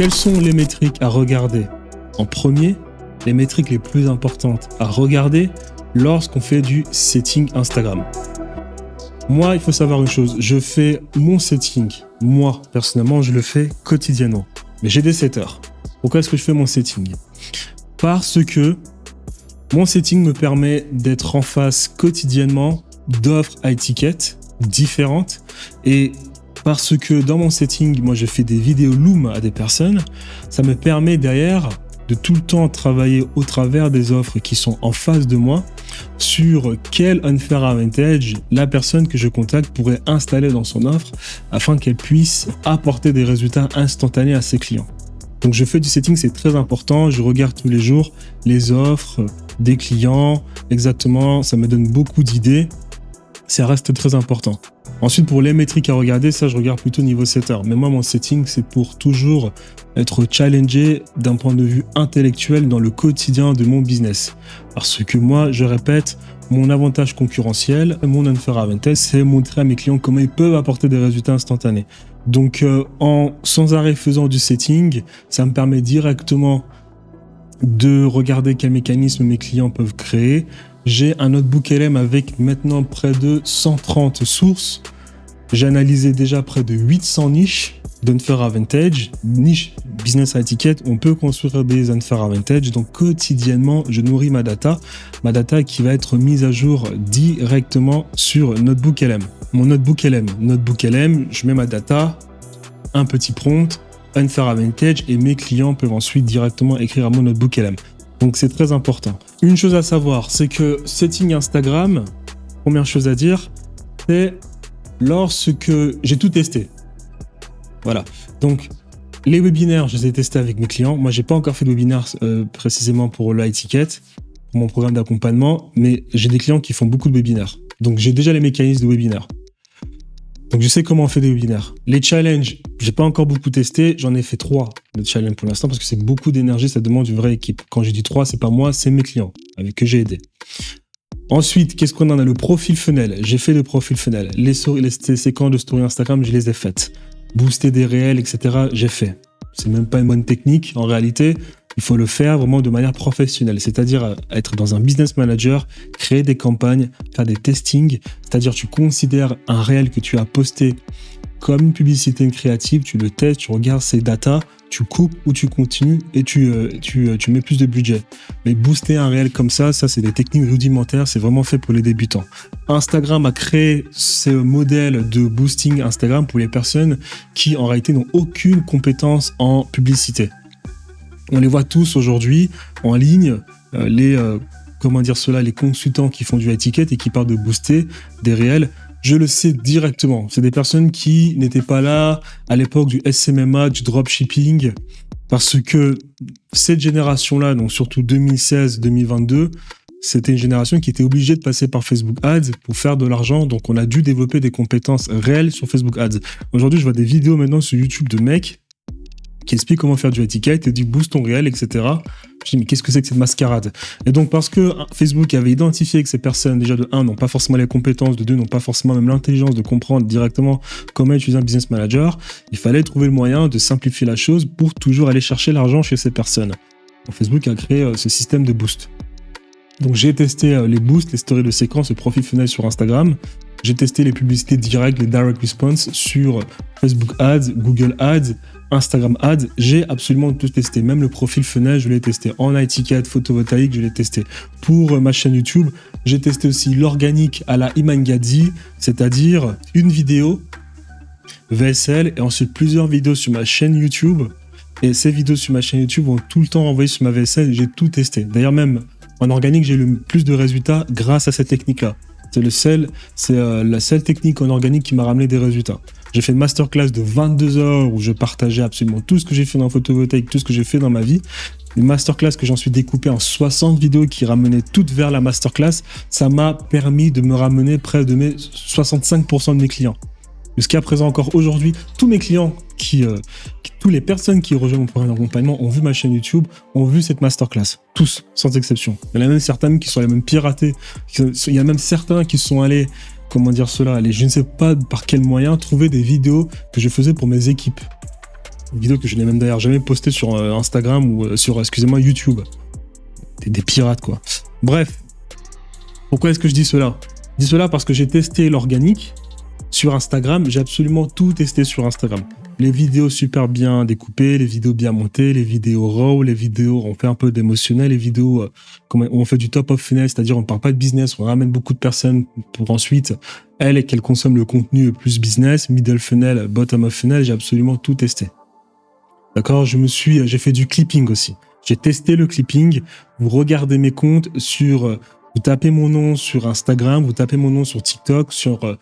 Quelles sont les métriques à regarder en premier? Les métriques les plus importantes à regarder lorsqu'on fait du setting Instagram. Moi, il faut savoir une chose, je fais mon setting. Moi, personnellement, je le fais quotidiennement. Mais j'ai des setters. Pourquoi est-ce que je fais mon setting? Parce que mon setting me permet d'être en face quotidiennement d'offres à étiquettes différentes et parce que dans mon setting, moi je fais des vidéos Loom à des personnes, ça me permet derrière de tout le temps travailler au travers des offres qui sont en face de moi sur quel unfair advantage la personne que je contacte pourrait installer dans son offre afin qu'elle puisse apporter des résultats instantanés à ses clients. Donc je fais du setting, c'est très important, je regarde tous les jours les offres des clients, exactement, ça me donne beaucoup d'idées, ça reste très important. Ensuite, pour les métriques à regarder, ça je regarde plutôt niveau setter. Mais moi, mon setting, c'est pour toujours être challengé d'un point de vue intellectuel dans le quotidien de mon business. Parce que moi, je répète, mon avantage concurrentiel, mon unfair advantage, c'est montrer à mes clients comment ils peuvent apporter des résultats instantanés. Donc, en sans arrêt faisant du setting, ça me permet directement de regarder quels mécanismes mes clients peuvent créer. J'ai un notebook LM avec maintenant près de 130 sources. J'ai analysé déjà près de 800 niches d'unfair advantage, niche business à étiquette, on peut construire des unfair advantage. Donc quotidiennement, je nourris ma data qui va être mise à jour directement sur Notebook LM. Mon Notebook LM, je mets ma data, un petit prompt, unfair advantage et mes clients peuvent ensuite directement écrire à mon Notebook LM. Donc c'est très important. Une chose à savoir, c'est que setting Instagram, première chose à dire, c'est lorsque j'ai tout testé. Voilà. Donc les webinaires, je les ai testés avec mes clients. Moi, j'ai pas encore fait de webinaire précisément pour la étiquette, pour mon programme d'accompagnement, mais j'ai des clients qui font beaucoup de webinaires. Donc j'ai déjà les mécanismes de webinaire. Donc je sais comment on fait des webinaires. Les challenges, j'ai pas encore beaucoup testé, j'en ai fait 3 de challenges pour l'instant parce que c'est beaucoup d'énergie, ça demande une vraie équipe. Quand je dis 3, c'est pas moi, c'est mes clients avec que j'ai aidé. Ensuite, qu'est-ce qu'on en a? Le profil funnel. J'ai fait le profil funnel. Les séquences de story Instagram, je les ai faites. Booster des réels, etc., j'ai fait. C'est même pas une bonne technique. En réalité, il faut le faire vraiment de manière professionnelle. C'est-à-dire être dans un business manager, créer des campagnes, faire des testings. C'est-à-dire tu considères un réel que tu as posté comme une publicité créative, tu le testes, tu regardes ses datas, tu coupes ou tu continues et tu mets plus de budget. Mais booster un réel comme ça, c'est des techniques rudimentaires, c'est vraiment fait pour les débutants. Instagram a créé ce modèle de boosting Instagram pour les personnes qui en réalité n'ont aucune compétence en publicité. On les voit tous aujourd'hui en ligne, les consultants qui font du étiquette et qui parlent de booster des réels. Je le sais directement. C'est des personnes qui n'étaient pas là à l'époque du SMMA, du dropshipping, parce que cette génération-là, donc surtout 2016-2022, c'était une génération qui était obligée de passer par Facebook Ads pour faire de l'argent. Donc, on a dû développer des compétences réelles sur Facebook Ads. Aujourd'hui, je vois des vidéos maintenant sur YouTube de mecs qui expliquent comment faire du étiquette et du boost ton réel, etc. Je dis, mais qu'est-ce que c'est que cette mascarade? Et donc, parce que Facebook avait identifié que ces personnes, déjà de 1, n'ont pas forcément les compétences, de 2, n'ont pas forcément même l'intelligence de comprendre directement comment utiliser un business manager, il fallait trouver le moyen de simplifier la chose pour toujours aller chercher l'argent chez ces personnes. Donc, Facebook a créé ce système de boost. Donc, j'ai testé les boosts, les stories de séquence, le profil funnel sur Instagram. J'ai testé les publicités directes, les direct response sur Facebook Ads, Google Ads, Instagram Ads, j'ai absolument tout testé. Même le profil funnel, je l'ai testé. En étiquette photovoltaïque, je l'ai testé. Pour ma chaîne YouTube, j'ai testé aussi l'organique à la Iman Gadzhi, c'est-à-dire une vidéo VSL et ensuite plusieurs vidéos sur ma chaîne YouTube. Et ces vidéos sur ma chaîne YouTube vont tout le temps renvoyer sur ma VSL et j'ai tout testé. D'ailleurs, même en organique, j'ai eu le plus de résultats grâce à cette technique-là. C'est la seule technique en organique qui m'a ramené des résultats. J'ai fait une masterclass de 22 heures où je partageais absolument tout ce que j'ai fait dans le photovoltaïque, tout ce que j'ai fait dans ma vie. Une masterclass que j'en suis découpé en 60 vidéos qui ramenaient toutes vers la masterclass. Ça m'a permis de me ramener près de mes 65% de mes clients. Jusqu'à présent, encore aujourd'hui, tous mes clients, toutes les personnes qui rejoignent mon programme d'accompagnement ont vu ma chaîne YouTube, ont vu cette masterclass. Tous, sans exception. Il y en a même certains qui sont allés même pirater. Il y a même certains qui sont allés, aller, je ne sais pas par quel moyen, trouver des vidéos que je faisais pour mes équipes. Vidéos que je n'ai même d'ailleurs jamais postées sur Instagram ou sur, excusez-moi, YouTube. Des pirates, quoi. Bref, pourquoi est-ce que je dis cela? Je dis cela parce que j'ai testé l'organique sur Instagram. J'ai absolument tout testé sur Instagram. Les vidéos super bien découpées, les vidéos bien montées, les vidéos raw, les vidéos on fait un peu d'émotionnel, les vidéos où on fait du top of funnel, c'est-à-dire on ne parle pas de business, on ramène beaucoup de personnes pour ensuite qu'elles consomment le contenu plus business, middle funnel, bottom of funnel. J'ai absolument tout testé. D'accord, j'ai fait du clipping aussi. J'ai testé le clipping. Vous regardez mes comptes vous tapez mon nom sur Instagram, vous tapez mon nom sur TikTok, sur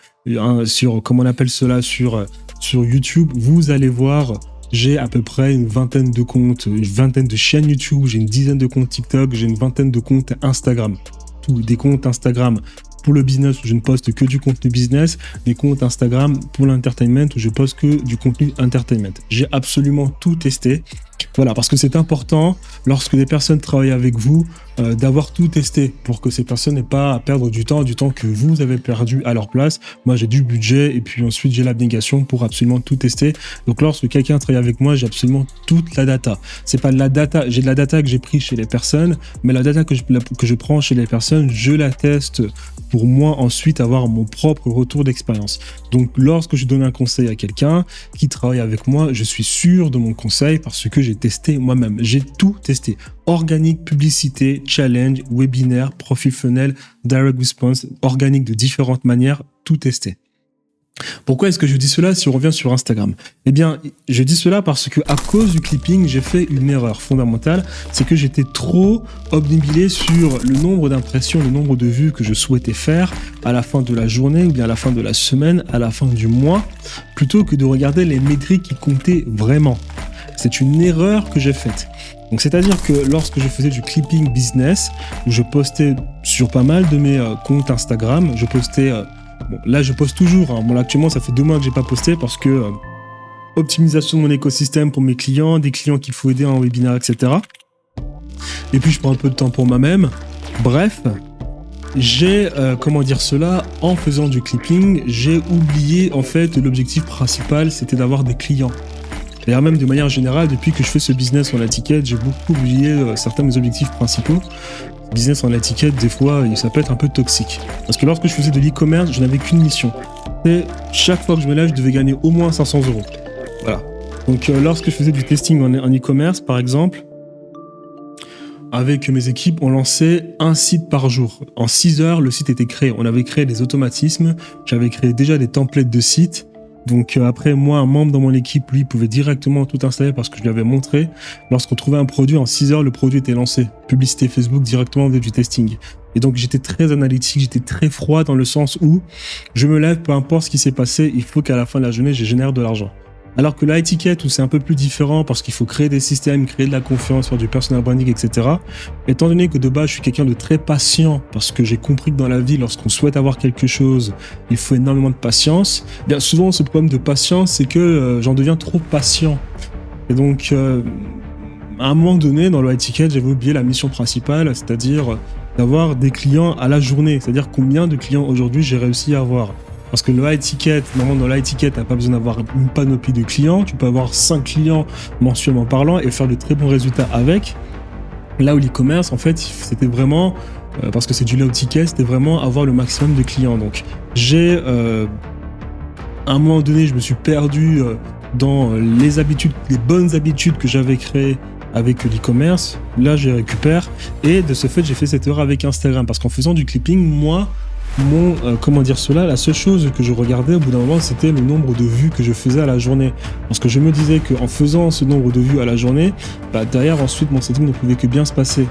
comment on appelle cela, sur YouTube. Vous allez voir, j'ai à peu près une vingtaine de comptes, une vingtaine de chaînes YouTube, j'ai une dizaine de comptes TikTok, j'ai une vingtaine de comptes Instagram. Des comptes Instagram pour le business où je ne poste que du contenu business, des comptes Instagram pour l'entertainment où je poste que du contenu entertainment. J'ai absolument tout testé. Voilà, parce que c'est important, lorsque des personnes travaillent avec vous, d'avoir tout testé pour que ces personnes n'aient pas à perdre du temps que vous avez perdu à leur place. Moi, j'ai du budget et puis ensuite, j'ai l'abnégation pour absolument tout tester. Donc, lorsque quelqu'un travaille avec moi, j'ai absolument toute la data. C'est pas de la data, j'ai de la data que j'ai pris chez les personnes, mais la data que je prends chez les personnes, je la teste pour moi ensuite avoir mon propre retour d'expérience. Donc, lorsque je donne un conseil à quelqu'un qui travaille avec moi, je suis sûr de mon conseil parce que j'ai testé moi-même. J'ai tout testé. Organique, publicité, challenge, webinaire, profil funnel, direct response, organique de différentes manières, tout testé. Pourquoi est-ce que je dis cela si on revient sur Instagram? Eh bien, je dis cela parce que à cause du clipping, j'ai fait une erreur fondamentale, c'est que j'étais trop obnubilé sur le nombre d'impressions, le nombre de vues que je souhaitais faire à la fin de la journée ou bien à la fin de la semaine, à la fin du mois, plutôt que de regarder les métriques qui comptaient vraiment. C'est une erreur que j'ai faite. Donc, c'est-à-dire que lorsque je faisais du clipping business, où je postais sur pas mal de mes comptes Instagram, je postais... là, je poste toujours. Hein. Bon, là, actuellement, ça fait 2 mois que j'ai pas posté parce que optimisation de mon écosystème pour mes clients, des clients qu'il faut aider en webinaire, etc. Et puis, je prends un peu de temps pour moi-même. Bref, j'ai, en faisant du clipping, j'ai oublié, en fait, l'objectif principal, c'était d'avoir des clients. D'ailleurs, même de manière générale, depuis que je fais ce business en étiquette, j'ai beaucoup oublié certains de mes objectifs principaux. Business en étiquette, des fois, ça peut être un peu toxique. Parce que lorsque je faisais de l'e-commerce, je n'avais qu'une mission. Et chaque fois que je me lève, je devais gagner au moins 500 €. Voilà. Donc, lorsque je faisais du testing en e-commerce, par exemple, avec mes équipes, on lançait un site par jour. En 6 heures, le site était créé. On avait créé des automatismes. J'avais créé déjà des templates de sites. Donc après, moi, un membre dans mon équipe, lui, pouvait directement tout installer parce que je lui avais montré. Lorsqu'on trouvait un produit, en 6 heures, le produit était lancé. Publicité Facebook directement avec du testing. Et donc, j'étais très analytique, j'étais très froid dans le sens où je me lève, peu importe ce qui s'est passé, il faut qu'à la fin de la journée, je génère de l'argent. Alors que la étiquette, où c'est un peu plus différent parce qu'il faut créer des systèmes, créer de la confiance, faire du personal branding, etc. Étant donné que de base, je suis quelqu'un de très patient parce que j'ai compris que dans la vie, lorsqu'on souhaite avoir quelque chose, il faut énormément de patience. Bien souvent, ce problème de patience, c'est que j'en deviens trop patient. Et donc, à un moment donné, dans la étiquette, j'avais oublié la mission principale, c'est-à-dire d'avoir des clients à la journée. C'est-à-dire combien de clients aujourd'hui j'ai réussi à avoir. Parce que le high ticket, normalement dans le high ticket, tu n'as pas besoin d'avoir une panoplie de clients. Tu peux avoir 5 clients mensuellement parlant et faire de très bons résultats avec. Là où l'e-commerce, en fait, c'était vraiment, parce que c'est du low ticket, c'était vraiment avoir le maximum de clients. Donc, à un moment donné, je me suis perdu dans les bonnes habitudes que j'avais créées avec l'e-commerce. Là, je récupère. Et de ce fait, j'ai fait cette erreur avec Instagram. Parce qu'en faisant du clipping, moi, la seule chose que je regardais au bout d'un moment, c'était le nombre de vues que je faisais à la journée. Parce que je me disais qu'en faisant ce nombre de vues à la journée, derrière, ensuite, mon setting ne pouvait que bien se passer.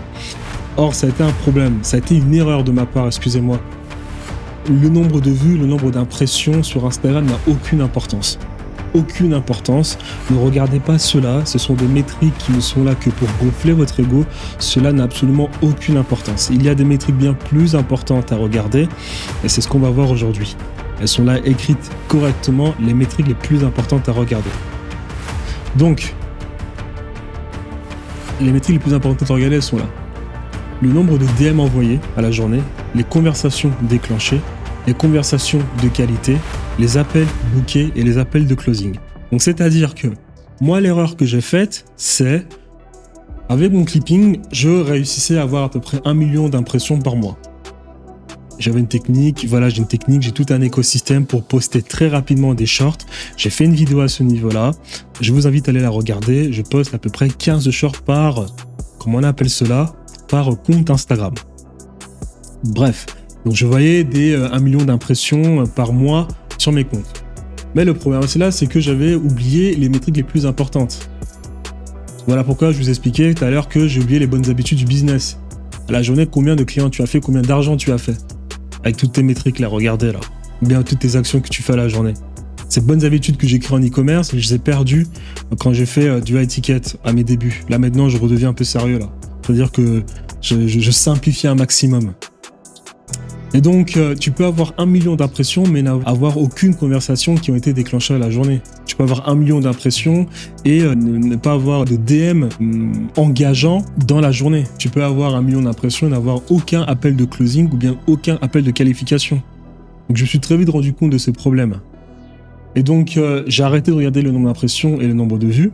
Or, ça a été un problème. Ça a été une erreur de ma part, excusez-moi. Le nombre de vues, le nombre d'impressions sur Instagram n'a aucune importance. Aucune importance. Ne regardez pas cela. Ce sont des métriques qui ne sont là que pour gonfler votre ego. Cela n'a absolument aucune importance. Il y a des métriques bien plus importantes à regarder et c'est ce qu'on va voir aujourd'hui. Elles sont là écrites correctement, les métriques les plus importantes à regarder. Donc, les métriques les plus importantes à regarder, elles sont là. Le nombre de DM envoyés à la journée, les conversations déclenchées, les conversations de qualité, les appels bookés et les appels de closing. Donc, c'est-à-dire que Moi, l'erreur que j'ai faite, c'est, avec mon clipping, je réussissais à avoir à peu près 1 million d'impressions par mois. J'avais une technique, voilà, j'ai une technique, j'ai tout un écosystème pour poster très rapidement des shorts. J'ai fait une vidéo à ce niveau-là. Je vous invite à aller la regarder. Je poste à peu près 15 shorts par, comment on appelle cela, par compte Instagram. Bref, donc je voyais des 1 million d'impressions par mois sur mes comptes. Mais le problème, c'est là, c'est que j'avais oublié les métriques les plus importantes. Voilà pourquoi je vous expliquais tout à l'heure que j'ai oublié les bonnes habitudes du business. À la journée, combien de clients tu as fait, combien d'argent tu as fait. Avec toutes tes métriques là, regardez là. Ou bien toutes tes actions que tu fais à la journée. Ces bonnes habitudes que j'ai créées en e-commerce, je les ai perdues quand j'ai fait du high ticket à mes débuts. Là maintenant, je redeviens un peu sérieux là. C'est-à-dire que je simplifie un maximum. Et donc, tu peux avoir 1 million d'impressions, mais n'avoir aucune conversation qui ont été déclenchées à la journée. Tu peux avoir 1 million d'impressions et ne pas avoir de DM engageant dans la journée. Tu peux avoir 1 million d'impressions et n'avoir aucun appel de closing ou bien aucun appel de qualification. Donc, je me suis très vite rendu compte de ces problèmes. Et donc, j'ai arrêté de regarder le nombre d'impressions et le nombre de vues.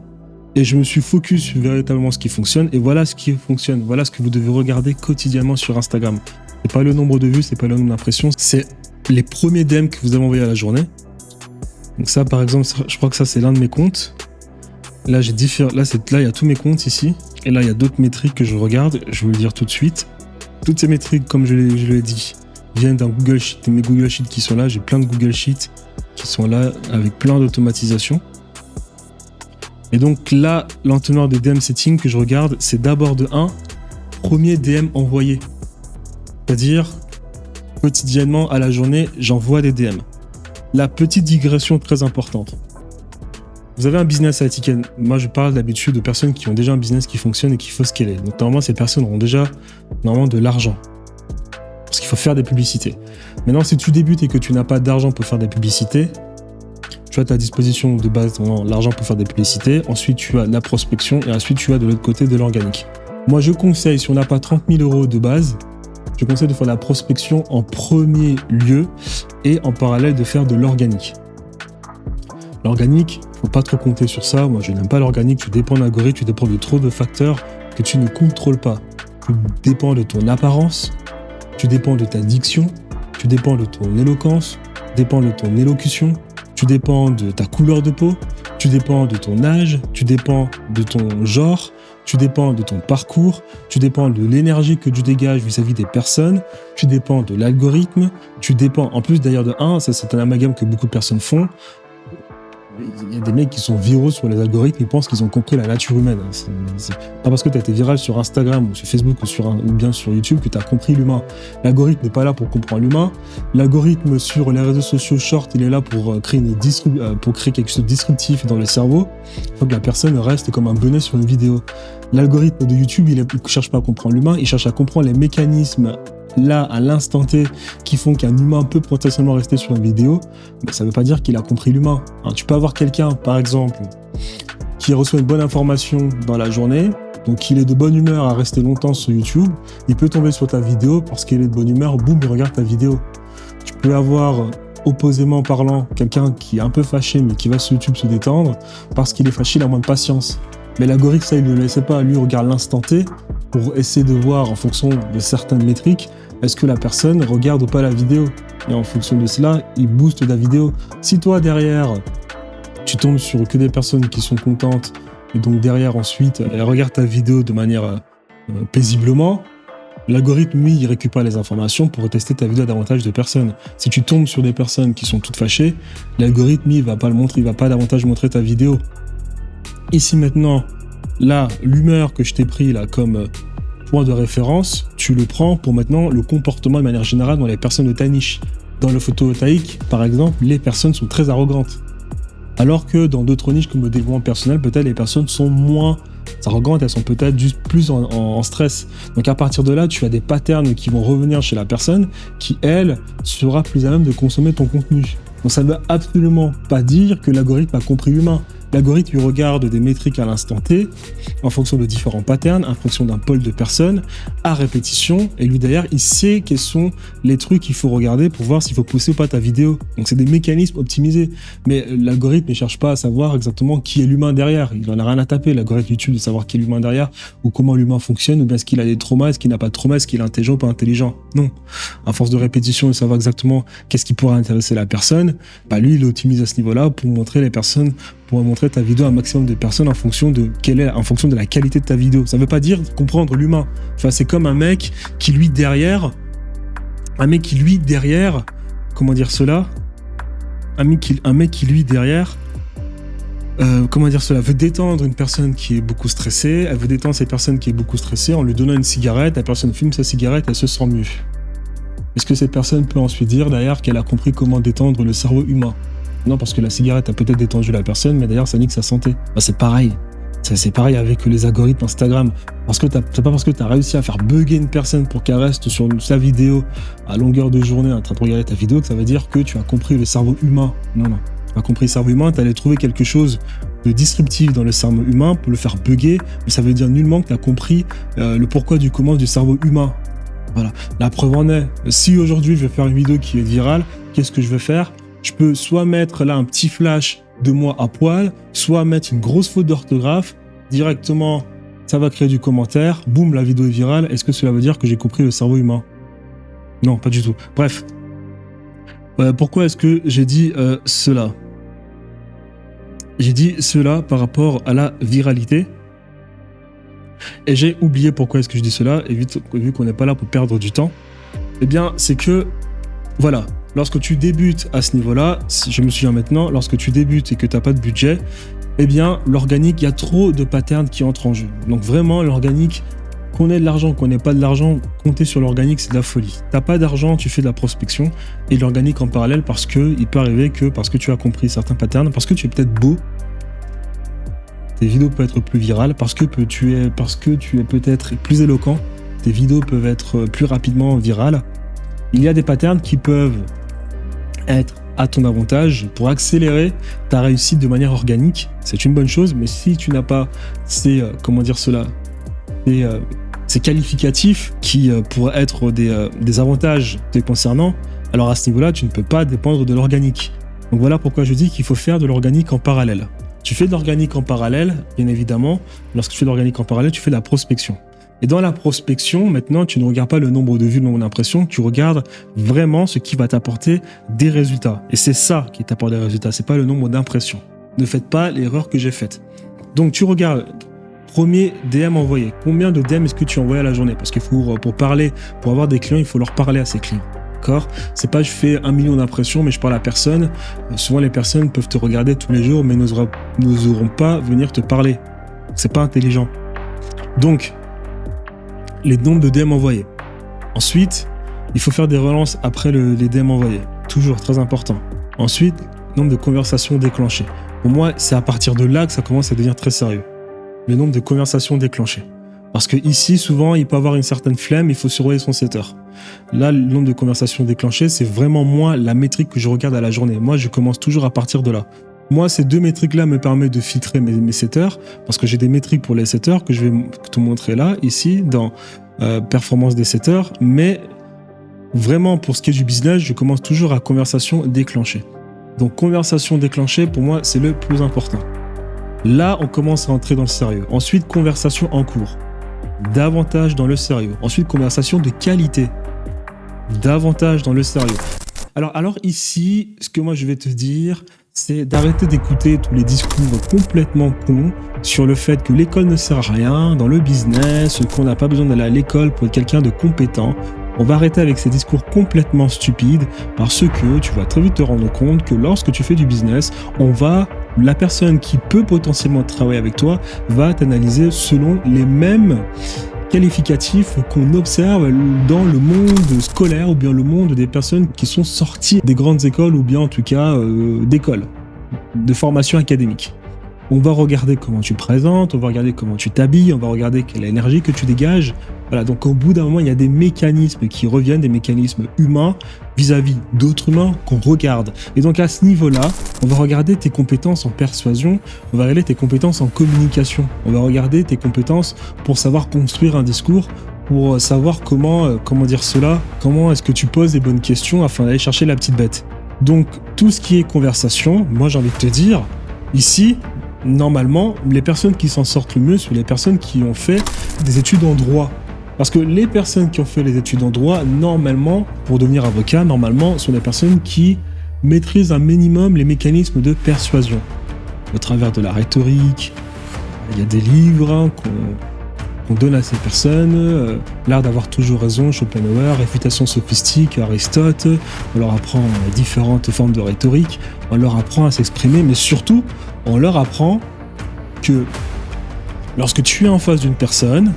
Et je me suis focus sur véritablement ce qui fonctionne. Et voilà ce qui fonctionne. Voilà ce que vous devez regarder quotidiennement sur Instagram. C'est pas le nombre de vues, c'est pas le nombre d'impressions, c'est les premiers DM que vous avez envoyés à la journée. Donc ça, par exemple, je crois que ça, c'est l'un de mes comptes. Là, il y a tous mes comptes ici. Et là, il y a d'autres métriques que je regarde. Je vais vous le dire tout de suite. Toutes ces métriques, comme je l'ai dit, viennent d'un Google Sheet. Mes Google Sheets qui sont là, j'ai plein de Google Sheets qui sont là avec plein d'automatisation. Et donc là, l'entonnoir des DM settings que je regarde, c'est d'abord de 1, premier DM envoyé. C'est-à-dire, quotidiennement, à la journée, j'envoie des DM. La petite digression très importante. Vous avez un business à étiquette. Moi, je parle d'habitude de personnes qui ont déjà un business qui fonctionne et qu'il faut scaler. Donc, normalement, ces personnes auront déjà de l'argent. Parce qu'il faut faire des publicités. Maintenant, si tu débutes et que tu n'as pas d'argent pour faire des publicités, tu as à ta disposition de base l'argent pour faire des publicités. Ensuite, tu as la prospection et ensuite, tu as de l'autre côté de l'organique. Moi, je conseille, si on n'a pas 30 000 € de base, je conseille de faire la prospection en premier lieu et en parallèle de faire de l'organique. L'organique, il ne faut pas trop compter sur ça. Moi, je n'aime pas l'organique. Tu dépends de l'algorithme, tu dépends de trop de facteurs que tu ne contrôles pas. Tu dépends de ton apparence, tu dépends de ta diction, tu dépends de ton éloquence, tu dépends de ton élocution, tu dépends de ta couleur de peau, tu dépends de ton âge, tu dépends de ton genre, tu dépends de ton parcours, tu dépends de l'énergie que tu dégages vis-à-vis des personnes, tu dépends de l'algorithme, tu dépends, en plus d'ailleurs de ça c'est un amalgame que beaucoup de personnes font. Il y a des mecs qui sont viraux sur les algorithmes, ils pensent qu'ils ont compris la nature humaine. C'est pas parce que tu as été viral sur Instagram ou sur Facebook ou bien sur YouTube que tu as compris l'humain. L'algorithme n'est pas là pour comprendre l'humain. L'algorithme sur les réseaux sociaux short, il est là pour créer quelque chose de disruptif dans le cerveau. Il faut que la personne reste comme un bonnet sur une vidéo. L'algorithme de YouTube, il ne cherche pas à comprendre l'humain, il cherche à comprendre les mécanismes là, à l'instant T, qui font qu'un humain peut potentiellement rester sur une vidéo, mais ça ne veut pas dire qu'il a compris l'humain. Tu peux avoir quelqu'un, par exemple, qui reçoit une bonne information dans la journée, donc il est de bonne humeur à rester longtemps sur YouTube, il peut tomber sur ta vidéo parce qu'il est de bonne humeur, boum, il regarde ta vidéo. Tu peux avoir, opposément parlant, quelqu'un qui est un peu fâché, mais qui va sur YouTube se détendre, parce qu'il est fâché, il a moins de patience. Mais l'algorithme, ça, il ne le laisse pas. Lui, il regarde l'instant T pour essayer de voir, en fonction de certaines métriques, est-ce que la personne regarde ou pas la vidéo. Et en fonction de cela, il booste la vidéo. Si toi, derrière, tu tombes sur que des personnes qui sont contentes, et donc derrière, ensuite, elles regardent ta vidéo de manière paisiblement, l'algorithme, lui, il récupère les informations pour tester ta vidéo à davantage de personnes. Si tu tombes sur des personnes qui sont toutes fâchées, l'algorithme, il va pas le montrer, il va pas davantage montrer ta vidéo. Ici maintenant, là, l'humeur que je t'ai pris là comme point de référence, tu le prends pour maintenant le comportement de manière générale dans les personnes de ta niche. Dans le photovoltaïque, par exemple, les personnes sont très arrogantes. Alors que dans d'autres niches comme le développement personnel, peut-être les personnes sont moins arrogantes, elles sont peut-être juste plus en stress. Donc à partir de là, tu as des patterns qui vont revenir chez la personne qui, elle, sera plus à même de consommer ton contenu. Donc ça ne veut absolument pas dire que l'algorithme a compris l'humain. L'algorithme, il regarde des métriques à l'instant T, en fonction de différents patterns, en fonction d'un pôle de personnes, à répétition, et lui derrière, il sait quels sont les trucs qu'il faut regarder pour voir s'il faut pousser ou pas ta vidéo. Donc c'est des mécanismes optimisés. Mais l'algorithme ne cherche pas à savoir exactement qui est l'humain derrière. Il en a rien à taper, l'algorithme YouTube, de savoir qui est l'humain derrière, ou comment l'humain fonctionne, ou bien est-ce qu'il a des traumas, est-ce qu'il n'a pas de traumas, est-ce qu'il est intelligent ou pas intelligent. Non. À force de répétition, de savoir exactement qu'est-ce qui pourrait intéresser la personne, bah lui, il optimise à ce niveau-là pour montrer les personnes, pour montrer ta vidéo à un maximum de personnes en fonction de en fonction de la qualité de ta vidéo. Ça veut pas dire comprendre l'humain. Enfin, c'est comme un mec qui lui derrière, comment dire cela? Un mec qui lui derrière, comment dire cela, veut détendre une personne qui est beaucoup stressée, elle veut détendre cette personne qui est beaucoup stressée en lui donnant une cigarette, la personne fume sa cigarette, elle se sent mieux. Est-ce que cette personne peut ensuite dire derrière qu'elle a compris comment détendre le cerveau humain? Non, parce que la cigarette a peut-être détendu la personne, mais d'ailleurs ça nique sa santé. Bah, c'est pareil. C'est pareil avec les algorithmes Instagram. C'est pas parce que tu as réussi à faire bugger une personne pour qu'elle reste sur sa vidéo à longueur de journée en train de regarder ta vidéo que ça veut dire que tu as compris le cerveau humain. Non. Tu as compris le cerveau humain, tu allais trouver quelque chose de disruptif dans le cerveau humain pour le faire bugger, mais ça veut dire nullement que tu as compris le pourquoi du comment du cerveau humain. Voilà. La preuve en est, si aujourd'hui je vais faire une vidéo qui est virale, qu'est-ce que je vais faire? Je peux soit mettre là un petit flash de moi à poil, soit mettre une grosse faute d'orthographe, directement ça va créer du commentaire, boum, la vidéo est virale. Est-ce que cela veut dire que j'ai compris le cerveau humain? Non, pas du tout. Bref, pourquoi est-ce que j'ai dit cela? J'ai dit cela par rapport à la viralité. Et j'ai oublié pourquoi est-ce que je dis cela, et vu qu'on n'est pas là pour perdre du temps, eh bien, c'est que, voilà, lorsque tu débutes à ce niveau-là, si je me souviens maintenant, lorsque tu débutes et que tu n'as pas de budget, eh bien, l'organique, il y a trop de patterns qui entrent en jeu. Donc vraiment, l'organique, qu'on ait de l'argent, qu'on n'ait pas de l'argent, compter sur l'organique, c'est de la folie. T'as pas d'argent, tu fais de la prospection, et l'organique en parallèle, parce que il peut arriver que, parce que tu as compris certains patterns, parce que tu es peut-être beau, tes vidéos peuvent être plus virales, parce que tu es peut-être plus éloquent, tes vidéos peuvent être plus rapidement virales. Il y a des patterns qui peuvent être à ton avantage pour accélérer ta réussite de manière organique. C'est une bonne chose, mais si tu n'as pas ces qualificatifs qui pourraient être des avantages te concernant, alors à ce niveau-là, tu ne peux pas dépendre de l'organique. Donc voilà pourquoi je dis qu'il faut faire de l'organique en parallèle. Tu fais de l'organique en parallèle, bien évidemment. Lorsque tu fais de l'organique en parallèle, tu fais de la prospection. Et dans la prospection, maintenant, tu ne regardes pas le nombre de vues, le nombre d'impressions, tu regardes vraiment ce qui va t'apporter des résultats. Et c'est ça qui t'apporte des résultats, c'est pas le nombre d'impressions. Ne faites pas l'erreur que j'ai faite. Donc tu regardes, premier DM envoyé. Combien de DM est-ce que tu envoies à la journée? Parce qu'il faut, pour avoir des clients, il faut leur parler à ces clients. D'accord? C'est pas je fais 1 million d'impressions, mais je parle à personne. Souvent, les personnes peuvent te regarder tous les jours, mais n'oseront pas venir te parler. C'est pas intelligent. Donc, les nombres de DM envoyés. Ensuite, il faut faire des relances après les DM envoyés. Toujours très important. Ensuite, nombre de conversations déclenchées. Pour moi, c'est à partir de là que ça commence à devenir très sérieux. Le nombre de conversations déclenchées. Parce que ici, souvent, il peut avoir une certaine flemme, il faut surveiller son setter. Là, le nombre de conversations déclenchées, c'est vraiment moi la métrique que je regarde à la journée. Moi, je commence toujours à partir de là. Moi, ces deux métriques-là me permettent de filtrer mes setters, parce que j'ai des métriques pour les setters que je vais te montrer là, ici, dans performance des setters. Mais vraiment, pour ce qui est du business, je commence toujours à conversation déclenchée. Donc, conversation déclenchée, pour moi, c'est le plus important. Là, on commence à entrer dans le sérieux. Ensuite, conversation en cours. Davantage dans le sérieux. Ensuite, conversation de qualité. Davantage dans le sérieux. Alors ici, ce que moi je vais te dire, c'est d'arrêter d'écouter tous les discours complètement cons sur le fait que l'école ne sert à rien dans le business, qu'on n'a pas besoin d'aller à l'école pour être quelqu'un de compétent. On va arrêter avec ces discours complètement stupides parce que tu vas très vite te rendre compte que lorsque tu fais du business, la personne qui peut potentiellement travailler avec toi va t'analyser selon les mêmes qualificatifs qu'on observe dans le monde scolaire ou bien le monde des personnes qui sont sorties des grandes écoles ou bien en tout cas d'écoles, de formation académique. On va regarder comment tu présentes, on va regarder comment tu t'habilles, on va regarder quelle énergie que tu dégages, Voilà, donc au bout d'un moment, il y a des mécanismes qui reviennent, des mécanismes humains vis-à-vis d'autres humains qu'on regarde. Et donc à ce niveau-là, on va regarder tes compétences en persuasion, on va regarder tes compétences en communication, on va regarder tes compétences pour savoir construire un discours, pour savoir comment est-ce que tu poses les bonnes questions afin d'aller chercher la petite bête. Donc tout ce qui est conversation, moi j'ai envie de te dire, ici, normalement, les personnes qui s'en sortent le mieux sont les personnes qui ont fait des études en droit. Parce que les personnes qui ont fait les études en droit, normalement, pour devenir avocat, normalement, sont des personnes qui maîtrisent un minimum les mécanismes de persuasion. Au travers de la rhétorique, il y a des livres qu'on donne à ces personnes, l'art d'avoir toujours raison, Schopenhauer, réfutation sophistique, Aristote, on leur apprend différentes formes de rhétorique, on leur apprend à s'exprimer, mais surtout, on leur apprend que lorsque tu es en face d'une personne,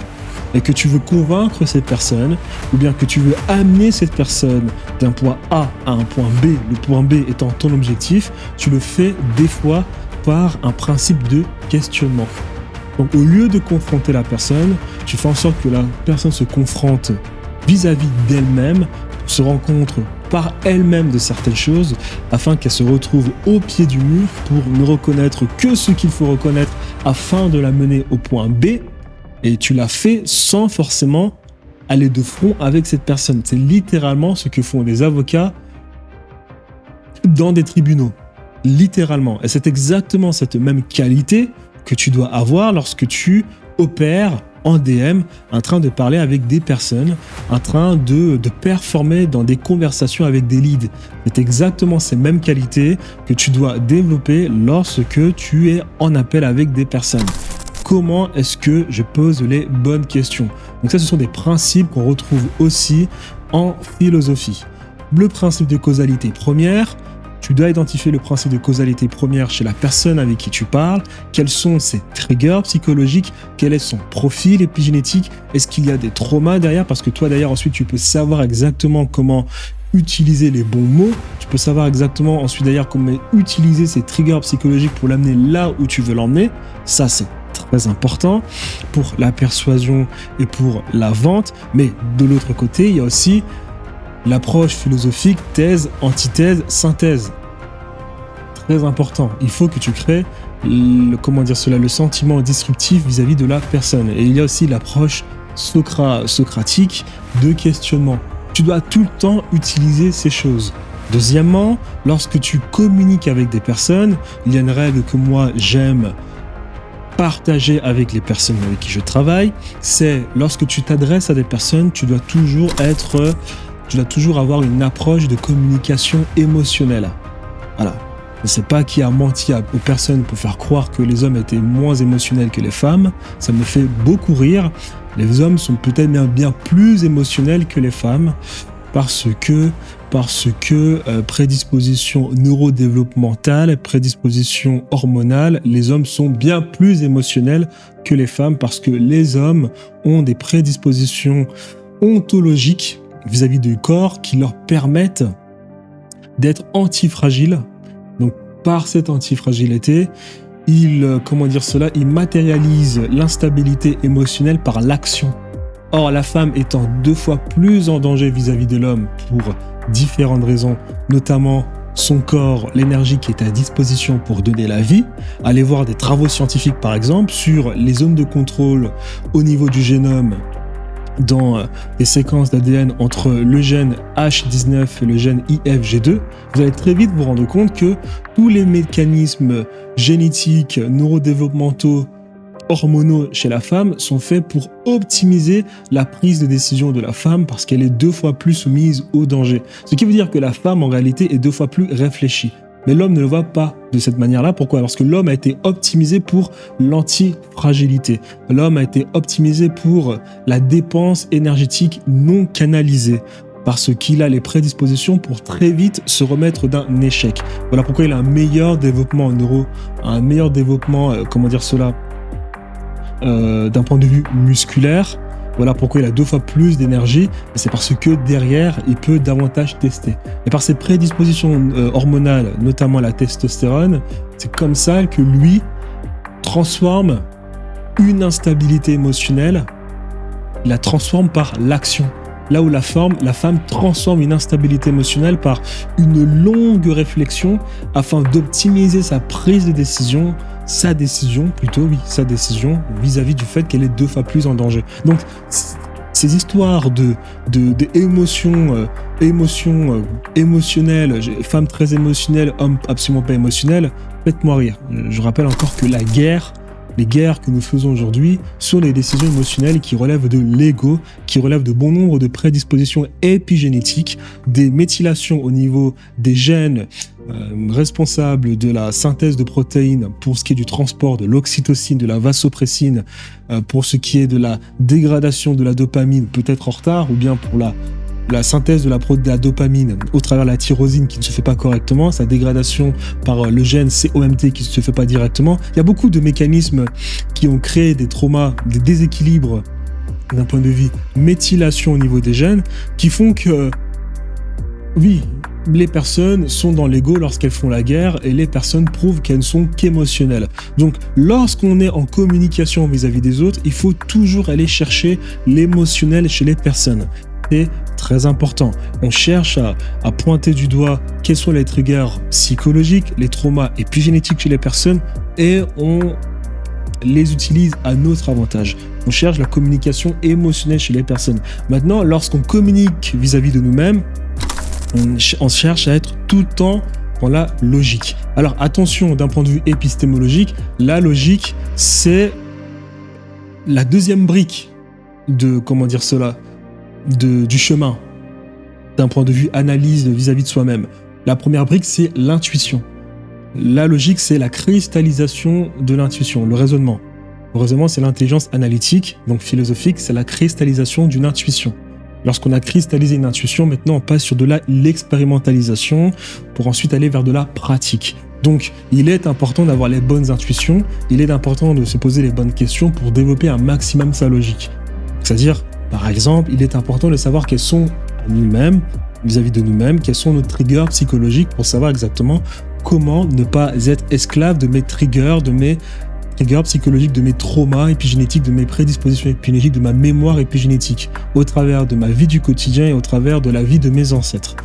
et que tu veux convaincre cette personne, ou bien que tu veux amener cette personne d'un point A à un point B, le point B étant ton objectif, tu le fais des fois par un principe de questionnement. Donc au lieu de confronter la personne, tu fais en sorte que la personne se confronte vis-à-vis d'elle-même, se rencontre par elle-même de certaines choses, afin qu'elle se retrouve au pied du mur pour ne reconnaître que ce qu'il faut reconnaître afin de la mener au point B. Et tu l'as fait sans forcément aller de front avec cette personne. C'est littéralement ce que font les avocats dans des tribunaux. Littéralement. Et c'est exactement cette même qualité que tu dois avoir lorsque tu opères en DM, en train de parler avec des personnes, en train de performer dans des conversations avec des leads. C'est exactement ces mêmes qualités que tu dois développer lorsque tu es en appel avec des personnes. Comment est-ce que je pose les bonnes questions? Donc ça, ce sont des principes qu'on retrouve aussi en philosophie. Le principe de causalité première, tu dois identifier le principe de causalité première chez la personne avec qui tu parles. Quels sont ses triggers psychologiques? Quel est son profil épigénétique? Est-ce qu'il y a des traumas derrière? Parce que toi, d'ailleurs, ensuite, tu peux savoir exactement comment utiliser les bons mots. Tu peux savoir exactement ensuite, d'ailleurs, comment utiliser ces triggers psychologiques pour l'amener là où tu veux l'emmener. Ça, c'est très important pour la persuasion et pour la vente. Mais de l'autre côté, il y a aussi l'approche philosophique, thèse, antithèse, synthèse. Très important. Il faut que tu crées le sentiment disruptif vis-à-vis de la personne. Et il y a aussi l'approche socratique de questionnement. Tu dois tout le temps utiliser ces choses. Deuxièmement, lorsque tu communiques avec des personnes, il y a une règle que moi j'aime partager avec les personnes avec qui je travaille, c'est lorsque tu t'adresses à des personnes, tu dois toujours avoir une approche de communication émotionnelle. Voilà. Je ne sais pas qui a menti aux personnes pour faire croire que les hommes étaient moins émotionnels que les femmes. Ça me fait beaucoup rire. Les hommes sont peut-être bien plus émotionnels que les femmes parce que prédisposition neurodéveloppementale, prédisposition hormonale, les hommes sont bien plus émotionnels que les femmes parce que les hommes ont des prédispositions ontologiques vis-à-vis du corps qui leur permettent d'être antifragiles. Donc par cette antifragilité, ils matérialisent l'instabilité émotionnelle par l'action. Or, la femme étant 2 fois plus en danger vis-à-vis de l'homme pour différentes raisons, notamment son corps, l'énergie qui est à disposition pour donner la vie. Allez voir des travaux scientifiques par exemple sur les zones de contrôle au niveau du génome dans les séquences d'ADN entre le gène H19 et le gène IFG2. Vous allez très vite vous rendre compte que tous les mécanismes génétiques, neurodéveloppementaux, hormonaux chez la femme sont faits pour optimiser la prise de décision de la femme parce qu'elle est 2 fois plus soumise au danger. Ce qui veut dire que la femme en réalité est 2 fois plus réfléchie. Mais l'homme ne le voit pas de cette manière-là. Pourquoi? Parce que l'homme a été optimisé pour l'antifragilité. L'homme a été optimisé pour la dépense énergétique non canalisée. Parce qu'il a les prédispositions pour très vite se remettre d'un échec. Voilà pourquoi il a un meilleur développement d'un point de vue musculaire. Voilà pourquoi il a 2 fois plus d'énergie, et c'est parce que derrière, il peut davantage tester. Et par ses prédispositions hormonales, notamment la testostérone, c'est comme ça que lui transforme une instabilité émotionnelle il la transforme par l'action. Là où la femme transforme une instabilité émotionnelle par une longue réflexion afin d'optimiser sa prise de décision, sa décision vis-à-vis du fait qu'elle est 2 fois plus en danger. Donc, ces histoires d'émotions émotionnelles, femme très émotionnelle, homme absolument pas émotionnel, faites-moi rire. Je rappelle encore que les guerres que nous faisons aujourd'hui sont des décisions émotionnelles qui relèvent de l'ego, qui relèvent de bon nombre de prédispositions épigénétiques, des méthylations au niveau des gènes responsables de la synthèse de protéines pour ce qui est du transport de l'oxytocine, de la vasopressine, pour ce qui est de la dégradation de la dopamine, peut-être en retard, ou bien pour la synthèse de la dopamine au travers de la tyrosine qui ne se fait pas correctement, sa dégradation par le gène COMT qui ne se fait pas directement. Il y a beaucoup de mécanismes qui ont créé des traumas, des déséquilibres d'un point de vue méthylation au niveau des gènes qui font que, oui, les personnes sont dans l'ego lorsqu'elles font la guerre et les personnes prouvent qu'elles ne sont qu'émotionnelles. Donc, lorsqu'on est en communication vis-à-vis des autres, il faut toujours aller chercher l'émotionnel chez les personnes. C'est très important. On cherche à pointer du doigt quels sont les triggers psychologiques, les traumas épigénétiques chez les personnes et on les utilise à notre avantage. On cherche la communication émotionnelle chez les personnes. Maintenant, lorsqu'on communique vis-à-vis de nous-mêmes, on cherche à être tout le temps dans la logique. Alors attention, d'un point de vue épistémologique, la logique, c'est la deuxième brique de, du chemin, d'un point de vue analyse vis-à-vis de soi-même. La première brique, c'est l'intuition. La logique, c'est la cristallisation de l'intuition, le raisonnement. Le raisonnement, c'est l'intelligence analytique, donc philosophique, c'est la cristallisation d'une intuition. Lorsqu'on a cristallisé une intuition, maintenant on passe sur de l'expérimentalisation pour ensuite aller vers de la pratique. Donc, il est important d'avoir les bonnes intuitions, il est important de se poser les bonnes questions pour développer un maximum sa logique. C'est-à-dire, par exemple, il est important de savoir quels sont nous-mêmes, vis-à-vis de nous-mêmes, quels sont nos triggers psychologiques pour savoir exactement comment ne pas être esclave de mes triggers psychologiques, de mes traumas épigénétiques, de mes prédispositions épigénétiques, de ma mémoire épigénétique, au travers de ma vie du quotidien et au travers de la vie de mes ancêtres.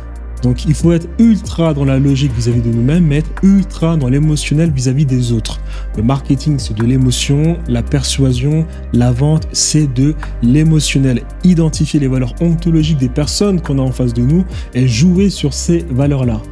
Donc il faut être ultra dans la logique vis-à-vis de nous-mêmes, mais être ultra dans l'émotionnel vis-à-vis des autres. Le marketing, c'est de l'émotion, la persuasion, la vente, c'est de l'émotionnel. Identifier les valeurs ontologiques des personnes qu'on a en face de nous et jouer sur ces valeurs-là.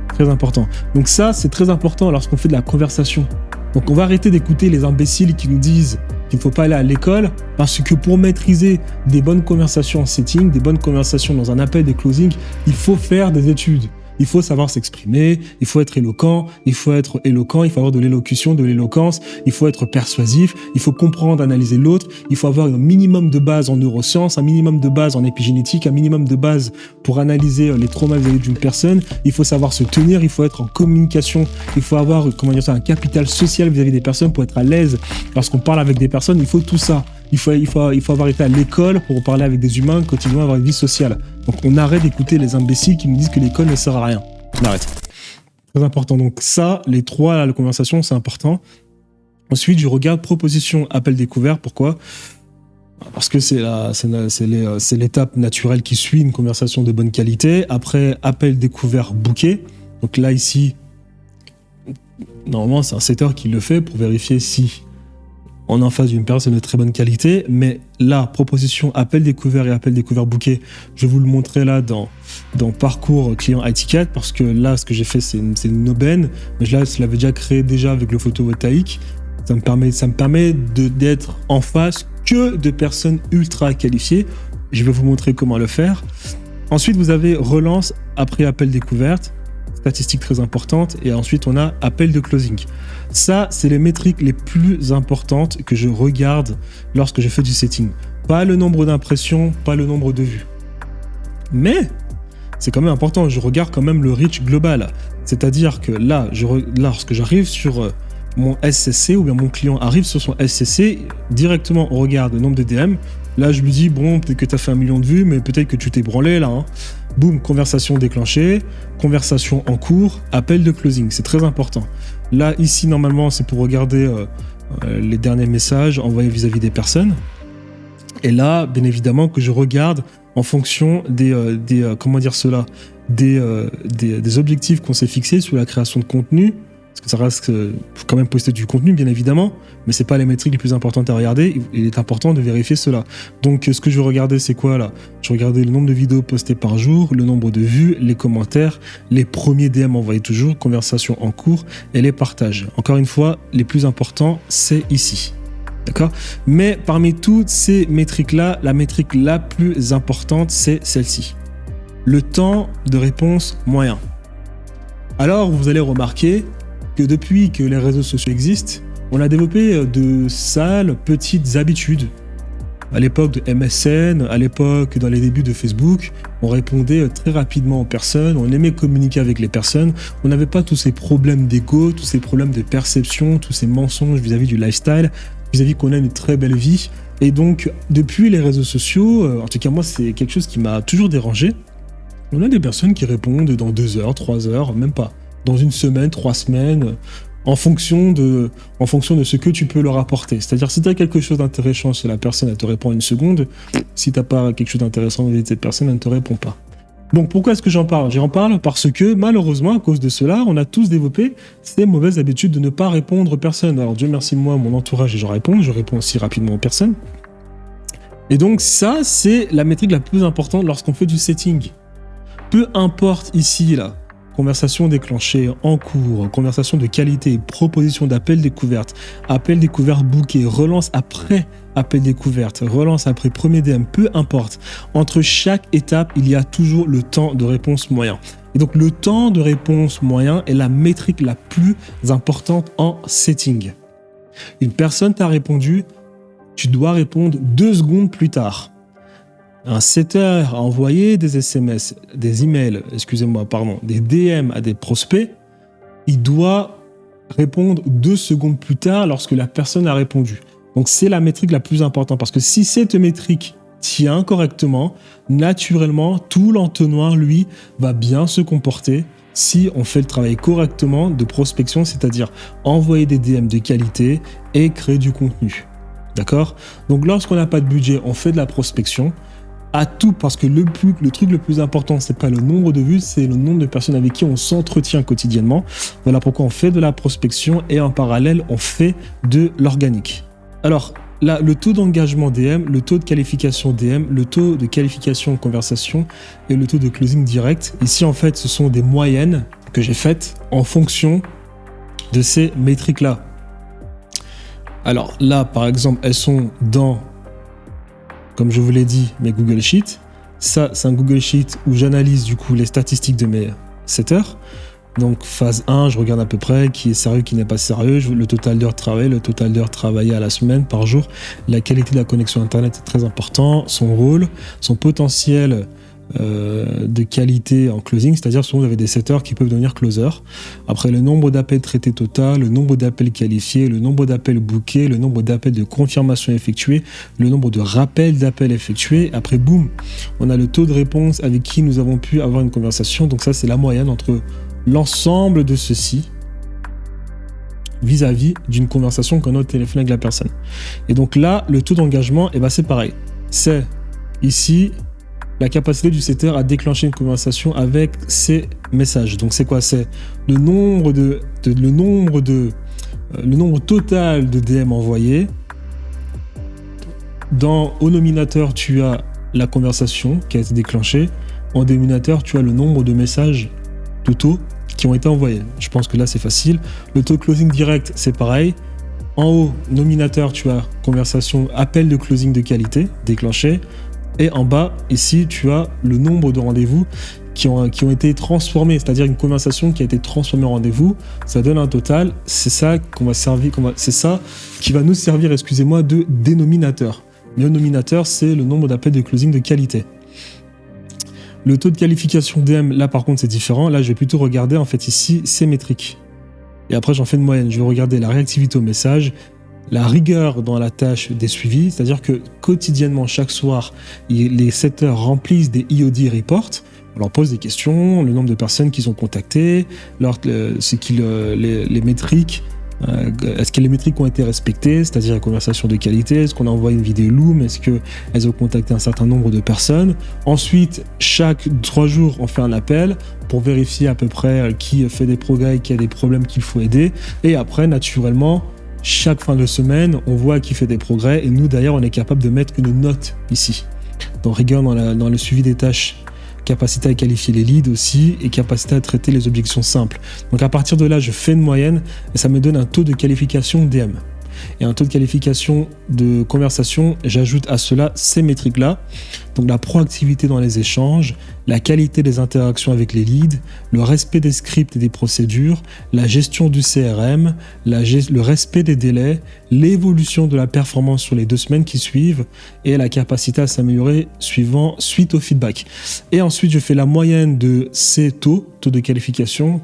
Très important. Donc ça, c'est très important lorsqu'on fait de la conversation. Donc on va arrêter d'écouter les imbéciles qui nous disent qu'il ne faut pas aller à l'école parce que pour maîtriser des bonnes conversations en setting, des bonnes conversations dans un appel de closing, il faut faire des études. Il faut savoir s'exprimer, il faut être éloquent, il faut avoir de l'élocution, de l'éloquence, il faut être persuasif, il faut comprendre, analyser l'autre, il faut avoir un minimum de base en neurosciences, un minimum de base en épigénétique, un minimum de base pour analyser les traumas vis-à-vis d'une personne, il faut savoir se tenir, il faut être en communication, il faut avoir un capital social vis-à-vis des personnes pour être à l'aise lorsqu'on parle avec des personnes, il faut tout ça. Il faut avoir été à l'école pour parler avec des humains, continuer à avoir une vie sociale. Donc on arrête d'écouter les imbéciles qui nous disent que l'école ne sert à rien. On arrête. Très important. Donc ça, les trois, là, la conversation, c'est important. Ensuite, je regarde proposition, appel découvert. Pourquoi ? Parce que c'est l'étape naturelle qui suit une conversation de bonne qualité. Après, appel découvert booké. Donc là, ici, normalement, c'est un setter qui le fait pour vérifier si on est en face d'une personne de très bonne qualité, mais là, proposition, appel découvert et appel découvert booké, je vais vous le montrer là dans parcours client étiquette, parce que là, ce que j'ai fait, c'est une aubaine, mais là, je l'avais déjà avec le photovoltaïque. Ça me permet d'être en face que de personnes ultra qualifiées. Je vais vous montrer comment le faire. Ensuite, vous avez relance après appel découverte, statistique très importante, et ensuite on a appel de closing. Ça, c'est les métriques les plus importantes que je regarde lorsque je fais du setting. Pas le nombre d'impressions, pas le nombre de vues. Mais c'est quand même important, je regarde quand même le reach global. C'est-à-dire que là, lorsque j'arrive sur mon SCC, ou bien mon client arrive sur son SCC, directement on regarde le nombre de DM. Là, je lui dis, bon, peut-être que tu as fait 1 million de vues, mais peut-être que tu t'es branlé là. Hein. Boum, conversation déclenchée, conversation en cours, appel de closing, c'est très important. Là, ici, normalement, c'est pour regarder les derniers messages envoyés vis-à-vis des personnes. Et là, bien évidemment, que je regarde en fonction des objectifs qu'on s'est fixés sur la création de contenu. Parce que ça reste, faut quand même poster du contenu, bien évidemment, mais c'est pas les métriques les plus importantes à regarder. Il est important de vérifier cela. Donc, ce que je vais regarder, c'est quoi là? Je vais regarder le nombre de vidéos postées par jour, le nombre de vues, les commentaires, les premiers DM envoyés toujours, conversations en cours et les partages. Encore une fois, les plus importants, c'est ici. D'accord? Mais parmi toutes ces métriques-là, la métrique la plus importante, c'est celle-ci. Le temps de réponse moyen. Alors, vous allez remarquer que depuis que les réseaux sociaux existent, on a développé de sales petites habitudes. À l'époque de MSN, à l'époque dans les débuts de Facebook, on répondait très rapidement aux personnes, on aimait communiquer avec les personnes, on n'avait pas tous ces problèmes d'ego, tous ces problèmes de perception, tous ces mensonges vis-à-vis du lifestyle, vis-à-vis qu'on a une très belle vie. Et donc, depuis les réseaux sociaux, en tout cas moi c'est quelque chose qui m'a toujours dérangé, on a des personnes qui répondent dans 2 heures, 3 heures, même pas. Dans 1 semaine, 3 semaines, en fonction de ce que tu peux leur apporter. C'est-à-dire, si tu as quelque chose d'intéressant chez la personne, elle te répond en 1 seconde. Si tu n'as pas quelque chose d'intéressant vis-à-vis de cette personne, elle ne te répond pas. Donc, pourquoi est-ce que j'en parle? J'en parle parce que, malheureusement, à cause de cela, on a tous développé ces mauvaises habitudes de ne pas répondre aux personnes. Alors, Dieu merci, moi, mon entourage, et je réponds aussi rapidement aux personnes. Et donc, ça, c'est la métrique la plus importante lorsqu'on fait du setting. Peu importe ici, là, conversation déclenchée, en cours, conversation de qualité, proposition d'appel découverte, appel découverte booké, relance après appel découverte, relance après premier DM, peu importe. Entre chaque étape, il y a toujours le temps de réponse moyen. Et donc, le temps de réponse moyen est la métrique la plus importante en setting. Une personne t'a répondu, tu dois répondre 2 secondes plus tard. Un setter a envoyé des SMS, des emails, des DM à des prospects, il doit répondre 2 secondes plus tard lorsque la personne a répondu. Donc c'est la métrique la plus importante parce que si cette métrique tient correctement, naturellement, tout l'entonnoir, lui, va bien se comporter si on fait le travail correctement de prospection, c'est-à-dire envoyer des DM de qualité et créer du contenu. D'accord? Donc lorsqu'on n'a pas de budget, on fait de la prospection. À tout, parce que le truc le plus important, c'est pas le nombre de vues, c'est le nombre de personnes avec qui on s'entretient quotidiennement. Voilà pourquoi on fait de la prospection et en parallèle, on fait de l'organique. Alors là, le taux d'engagement DM, le taux de qualification DM, le taux de qualification conversation et le taux de closing direct. Ici, en fait, ce sont des moyennes que j'ai faites en fonction de ces métriques-là. Alors là, par exemple, elles sont dans, comme je vous l'ai dit, mes Google Sheets. Ça, c'est un Google Sheet où j'analyse du coup les statistiques de mes setters. Donc phase 1, je regarde à peu près qui est sérieux, qui n'est pas sérieux, le total d'heures travaillées, le total d'heures travaillées à la semaine, par jour, la qualité de la connexion Internet est très important, son rôle, son potentiel de qualité en closing, c'est-à-dire souvent vous avez des setters qui peuvent devenir closers. Après, le nombre d'appels traités total, le nombre d'appels qualifiés, le nombre d'appels bookés, le nombre d'appels de confirmation effectués, le nombre de rappels d'appels effectués. Après, boum, on a le taux de réponse avec qui nous avons pu avoir une conversation. Donc ça, c'est la moyenne entre l'ensemble de ceci vis-à-vis d'une conversation qu'on a au téléphone avec la personne. Et donc là, le taux d'engagement, c'est pareil. C'est ici la capacité du setter à déclencher une conversation avec ses messages. Donc c'est quoi? C'est le nombre total de DM envoyés. Au nominateur, tu as la conversation qui a été déclenchée. En dénominateur, tu as le nombre de messages totaux qui ont été envoyés. Je pense que là, c'est facile. Le taux de closing direct, c'est pareil. En haut, nominateur, tu as conversation, appel de closing de qualité déclenché. Et en bas, ici, tu as le nombre de rendez-vous qui ont été transformés, c'est-à-dire une conversation qui a été transformée en rendez-vous. Ça donne un total. C'est ça c'est ça qui va nous servir, de dénominateur. Le nominateur, c'est le nombre d'appels de closing de qualité. Le taux de qualification DM, là par contre, c'est différent. Là, je vais plutôt regarder, en fait, ici, ces métriques. Et après, j'en fais une moyenne. Je vais regarder la réactivité au message, la rigueur dans la tâche des suivis, c'est-à-dire que quotidiennement, chaque soir, les setters remplissent des EOD reports. On leur pose des questions, le nombre de personnes qu'ils ont contactées, les métriques Est-ce que les métriques ont été respectées, c'est-à-dire la conversation de qualité, est-ce qu'on a envoyé une vidéo Loom, est-ce qu'elles ont contacté un certain nombre de personnes. Ensuite, chaque 3 jours, on fait un appel pour vérifier à peu près qui fait des progrès, qui a des problèmes qu'il faut aider. Et après, naturellement, chaque fin de semaine, on voit qui fait des progrès. Et nous, d'ailleurs, on est capable de mettre une note ici. Donc, rigueur dans le suivi des tâches, capacité à qualifier les leads aussi et capacité à traiter les objections simples. Donc à partir de là, je fais une moyenne et ça me donne un taux de qualification DM. Et un taux de qualification de conversation, j'ajoute à cela ces métriques-là. Donc la proactivité dans les échanges, la qualité des interactions avec les leads, le respect des scripts et des procédures, la gestion du CRM, le respect des délais, l'évolution de la performance sur les 2 semaines qui suivent et la capacité à s'améliorer suite au feedback. Et ensuite, je fais la moyenne de ces taux de qualification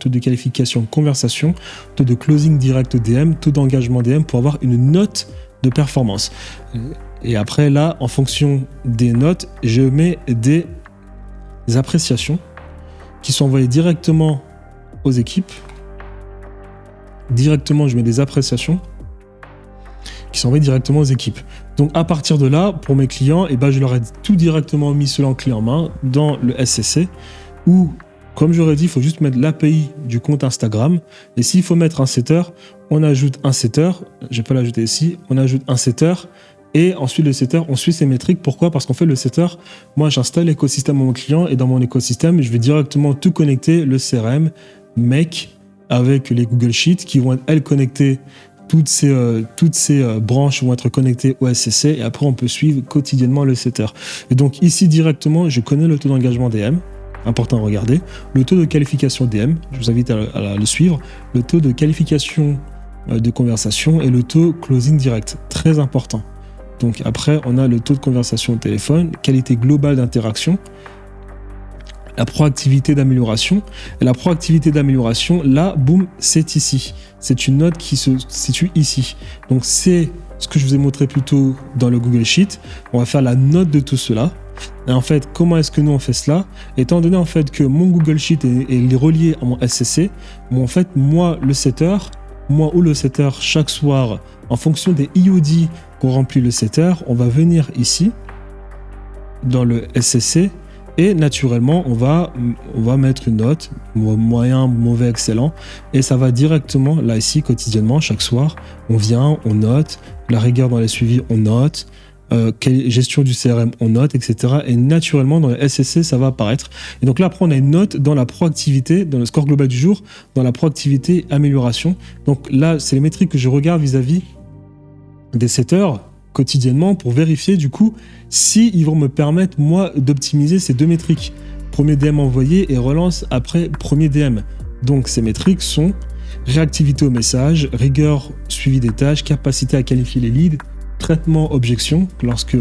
conversation, taux de closing direct DM, taux d'engagement DM pour avoir une note de performance. Et après, là, en fonction des notes, je mets des appréciations qui sont envoyées directement aux équipes. Directement, je mets des appréciations qui sont envoyées directement aux équipes. Donc, à partir de là, pour mes clients, je leur ai tout directement mis cela en clé en main dans le SCC où, comme j'aurais dit, il faut juste mettre l'API du compte Instagram. Et s'il faut mettre un setter, on ajoute un setter. Je ne vais pas l'ajouter ici. On ajoute un setter. Et ensuite, le setter, on suit ses métriques. Pourquoi ? Parce qu'en fait, le setter, moi, j'installe l'écosystème à mon client et dans mon écosystème, je vais directement tout connecter, le CRM, Make, avec les Google Sheets qui vont être, elles, connectées. Toutes ces branches vont être connectées au SCC et après, on peut suivre quotidiennement le setter. Et donc, ici, directement, je connais le taux d'engagement DM. Important à regarder. Le taux de qualification DM, je vous invite à le suivre. Le taux de qualification de conversation et le taux closing direct. Très important. Donc après, on a le taux de conversation au téléphone, qualité globale d'interaction, la proactivité d'amélioration. Et la proactivité d'amélioration, là, boum, c'est ici. C'est une note qui se situe ici. Donc c'est ce que je vous ai montré plus tôt dans le Google Sheet. On va faire la note de tout cela. Et en fait, comment est-ce que nous on fait cela ? Étant donné en fait que mon Google Sheet est relié à mon SCC, en fait, moi le setter, chaque soir, en fonction des IOD qu'on remplit le setter, on va venir ici, dans le SCC, et naturellement, on va mettre une note, moyen, mauvais, excellent, et ça va directement, là ici, quotidiennement, chaque soir, on vient, on note, la rigueur dans les suivis, on note, gestion du CRM, on note, etc. Et naturellement, dans le SCC, ça va apparaître. Et donc là, après, on a une note dans la proactivité, dans le score global du jour, dans la proactivité amélioration. Donc là, c'est les métriques que je regarde vis-à-vis des setters quotidiennement pour vérifier, du coup, si ils vont me permettre, moi, d'optimiser ces 2 métriques. Premier DM envoyé et relance après premier DM. Donc, ces métriques sont réactivité au message, rigueur, suivi des tâches, capacité à qualifier les leads, traitement objection lorsque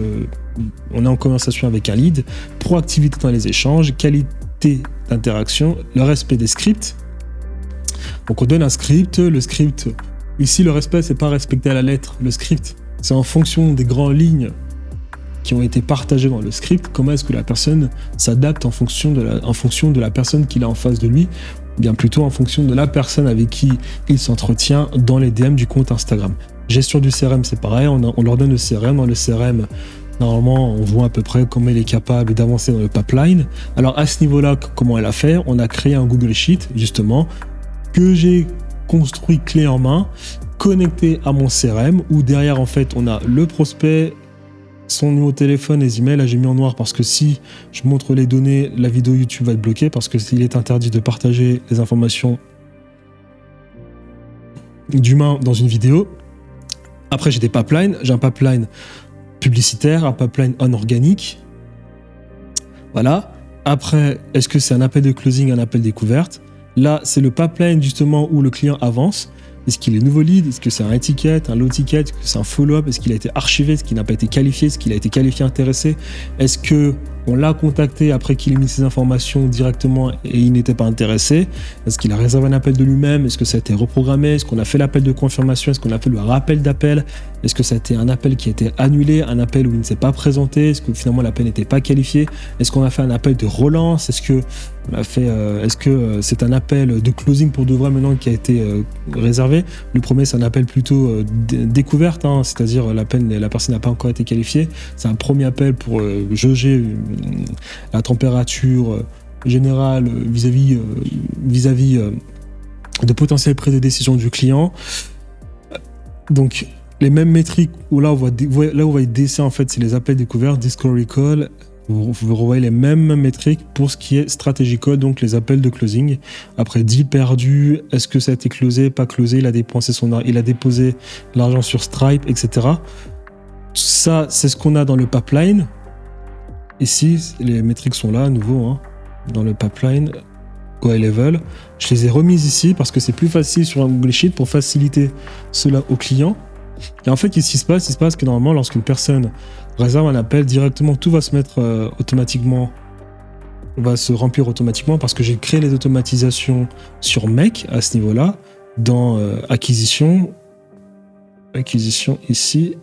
on est en conversation avec un lead, proactivité dans les échanges, qualité d'interaction, le respect des scripts. Donc on donne un script, le script, ici le respect c'est pas respecté à la lettre, le script c'est en fonction des grandes lignes qui ont été partagées dans le script, comment est-ce que la personne s'adapte en fonction de la personne qu'il a en face de lui, bien plutôt en fonction de la personne avec qui il s'entretient dans les DM du compte Instagram. Gestion du CRM, c'est pareil, on leur donne le CRM. Dans le CRM, normalement, on voit à peu près comment il est capable d'avancer dans le pipeline. Alors, à ce niveau-là, comment elle a fait ? On a créé un Google Sheet, justement, que j'ai construit clé en main, connecté à mon CRM, où derrière, en fait, on a le prospect, son numéro de téléphone, les emails. Là, j'ai mis en noir parce que si je montre les données, la vidéo YouTube va être bloquée parce qu'il est interdit de partager les informations d'humains dans une vidéo. Après, j'ai des pipelines. J'ai un pipeline publicitaire, un pipeline organique. Voilà. Après, est-ce que c'est un appel de closing, un appel découverte ? Là, c'est le pipeline justement où le client avance. Est-ce qu'il est nouveau lead ? Est-ce que c'est un ticket, un low ticket ? Est-ce que c'est un follow-up ? Est-ce qu'il a été archivé ? Est-ce qu'il n'a pas été qualifié ? Est-ce qu'il a été qualifié intéressé ? Est-ce que On l'a contacté après qu'il ait mis ses informations directement et il n'était pas intéressé. Est-ce qu'il a réservé un appel de lui-même? Est-ce que ça a été reprogrammé? Est-ce qu'on a fait l'appel de confirmation? Est-ce qu'on a fait le rappel d'appel? Est-ce que ça a été un appel qui a été annulé? Un appel où il ne s'est pas présenté? Est-ce que finalement l'appel n'était pas qualifié? Est-ce qu'on a fait un appel de relance? Est-ce que c'est un appel de closing pour de vrai maintenant qui a été réservé? Le premier, c'est un appel plutôt découverte, hein, c'est-à-dire la personne n'a pas encore été qualifiée. C'est un premier appel pour jauger la température générale vis-à-vis de potentielles prises de décision du client. Donc, les mêmes métriques où là, on va DC, en fait, c'est les appels découverts, Discovery Call. Vous revoyez les mêmes métriques pour ce qui est strategy call, donc les appels de closing. Après, deal perdu, est-ce que ça a été closé, pas closé, il a déposé l'argent sur Stripe, etc. Ça, c'est ce qu'on a dans le pipeline. Ici, les métriques sont là à nouveau, hein, dans le pipeline Go High Level. Je les ai remises ici parce que c'est plus facile sur un Google Sheet pour faciliter cela aux clients. Et en fait, qu'est-ce qui se passe? Il se passe que normalement, lorsqu'une personne réserve un appel, directement, tout va se mettre automatiquement, va se remplir automatiquement parce que j'ai créé les automatisations sur Make à ce niveau-là, dans acquisition ici.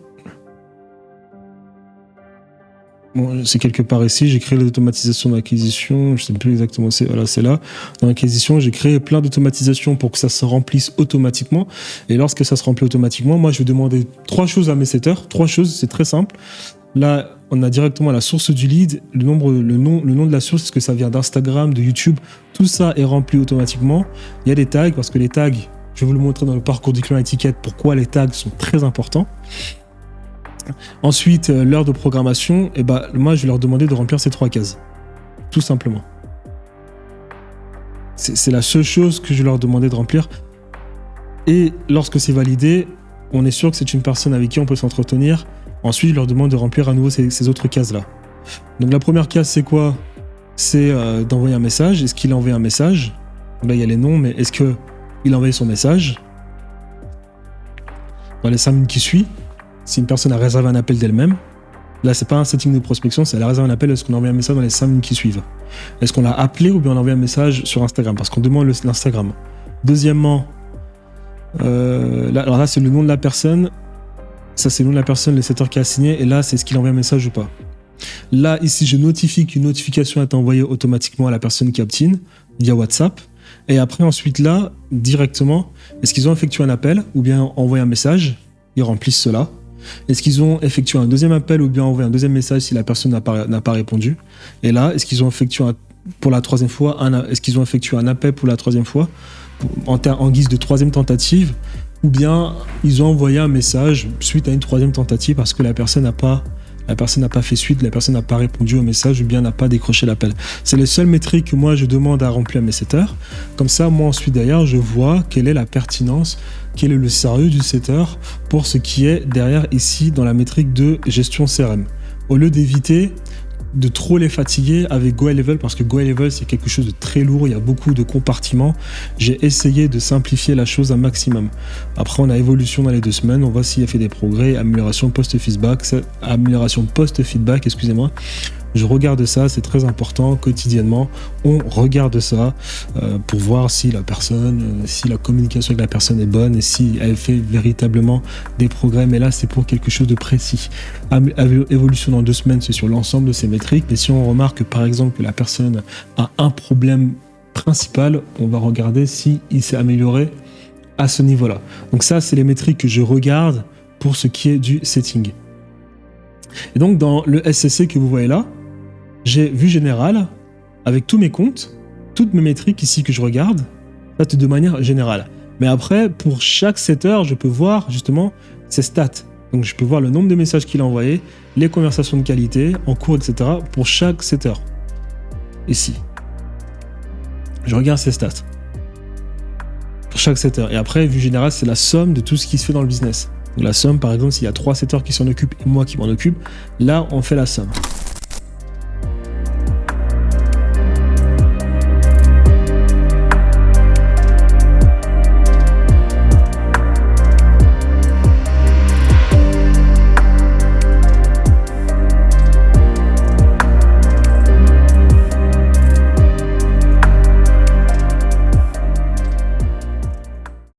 Bon, c'est quelque part ici, j'ai créé l'automatisation d'acquisition, je ne sais plus exactement, c'est là. Dans l'acquisition, j'ai créé plein d'automatisations pour que ça se remplisse automatiquement. Et lorsque ça se remplit automatiquement, moi, je vais demander 3 choses à mes setters. 3 choses, c'est très simple. Là, on a directement la source du lead, le nom de la source, est-ce que ça vient d'Instagram, de YouTube, tout ça est rempli automatiquement. Il y a des tags, parce que les tags, je vais vous le montrer dans le parcours du client étiquette, pourquoi les tags sont très importants. Ensuite, l'heure de programmation, moi je vais leur demander de remplir ces 3 cases. Tout simplement. C'est la seule chose que je vais leur demander de remplir. Et lorsque c'est validé, on est sûr que c'est une personne avec qui on peut s'entretenir. Ensuite, je leur demande de remplir à nouveau ces autres cases-là. Donc la première case, c'est quoi? C'est d'envoyer un message. Est-ce qu'il a envoyé un message? Là, il y a les noms, mais est-ce qu'il a envoyé son message? Dans les 5 minutes qui suivent, si une personne a réservé un appel d'elle-même, là, c'est pas un setting de prospection, c'est elle a réservé un appel, est-ce qu'on envoie un message dans les 5 minutes qui suivent? Est-ce qu'on l'a appelé ou bien on envoie un message sur Instagram? Parce qu'on demande l'Instagram. Deuxièmement, alors là, c'est le nom de la personne. Ça, c'est le nom de la personne, le setter qui a signé. Et là, c'est ce qu'il envoie un message ou pas. Là, ici, je notifie qu'une notification est envoyée automatiquement à la personne qui obtient via WhatsApp. Et après, ensuite, là, directement, est-ce qu'ils ont effectué un appel ou bien envoyé un message? Ils remplissent cela. Est-ce qu'ils ont effectué un deuxième appel ou bien envoyé un deuxième message si la personne n'a pas répondu? Et là, est-ce qu'ils ont effectué pour la troisième fois est-ce qu'ils ont effectué un appel pour la troisième fois en guise de troisième tentative, ou bien ils ont envoyé un message suite à une troisième tentative parce que la personne n'a pas fait suite, la personne n'a pas répondu au message ou bien n'a pas décroché l'appel. C'est les seules métriques que moi je demande à remplir mes setters. Comme ça, moi ensuite derrière, je vois quelle est la pertinence, quel est le sérieux du setter pour ce qui est derrière ici dans la métrique de gestion CRM. Au lieu d'éviter de trop les fatiguer avec Go High Level, parce que Go High Level c'est quelque chose de très lourd, il y a beaucoup de compartiments. J'ai essayé de simplifier la chose un maximum. Après, on a évolution dans les 2 semaines, on voit s'il a fait des progrès, amélioration post-feedback, excusez-moi. Je regarde ça, c'est très important, quotidiennement, on regarde ça pour voir si la communication avec la personne est bonne et si elle fait véritablement des progrès. Mais là, c'est pour quelque chose de précis. Évolution dans 2 semaines, c'est sur l'ensemble de ces métriques. Mais si on remarque, par exemple, que la personne a un problème principal, on va regarder s'il s'est amélioré à ce niveau-là. Donc ça, c'est les métriques que je regarde pour ce qui est du setting. Et donc, dans le SCC que vous voyez là, j'ai vue générale avec tous mes comptes, toutes mes métriques ici que je regarde, ça de manière générale. Mais après, pour chaque setter, je peux voir justement ses stats. Donc je peux voir le nombre de messages qu'il a envoyés, les conversations de qualité, en cours, etc. pour chaque setter. Ici. Je regarde ses stats. Pour chaque setter. Et après, vue générale, c'est la somme de tout ce qui se fait dans le business. Donc la somme, par exemple, s'il y a 3 setters qui s'en occupent et moi qui m'en occupe, là, on fait la somme.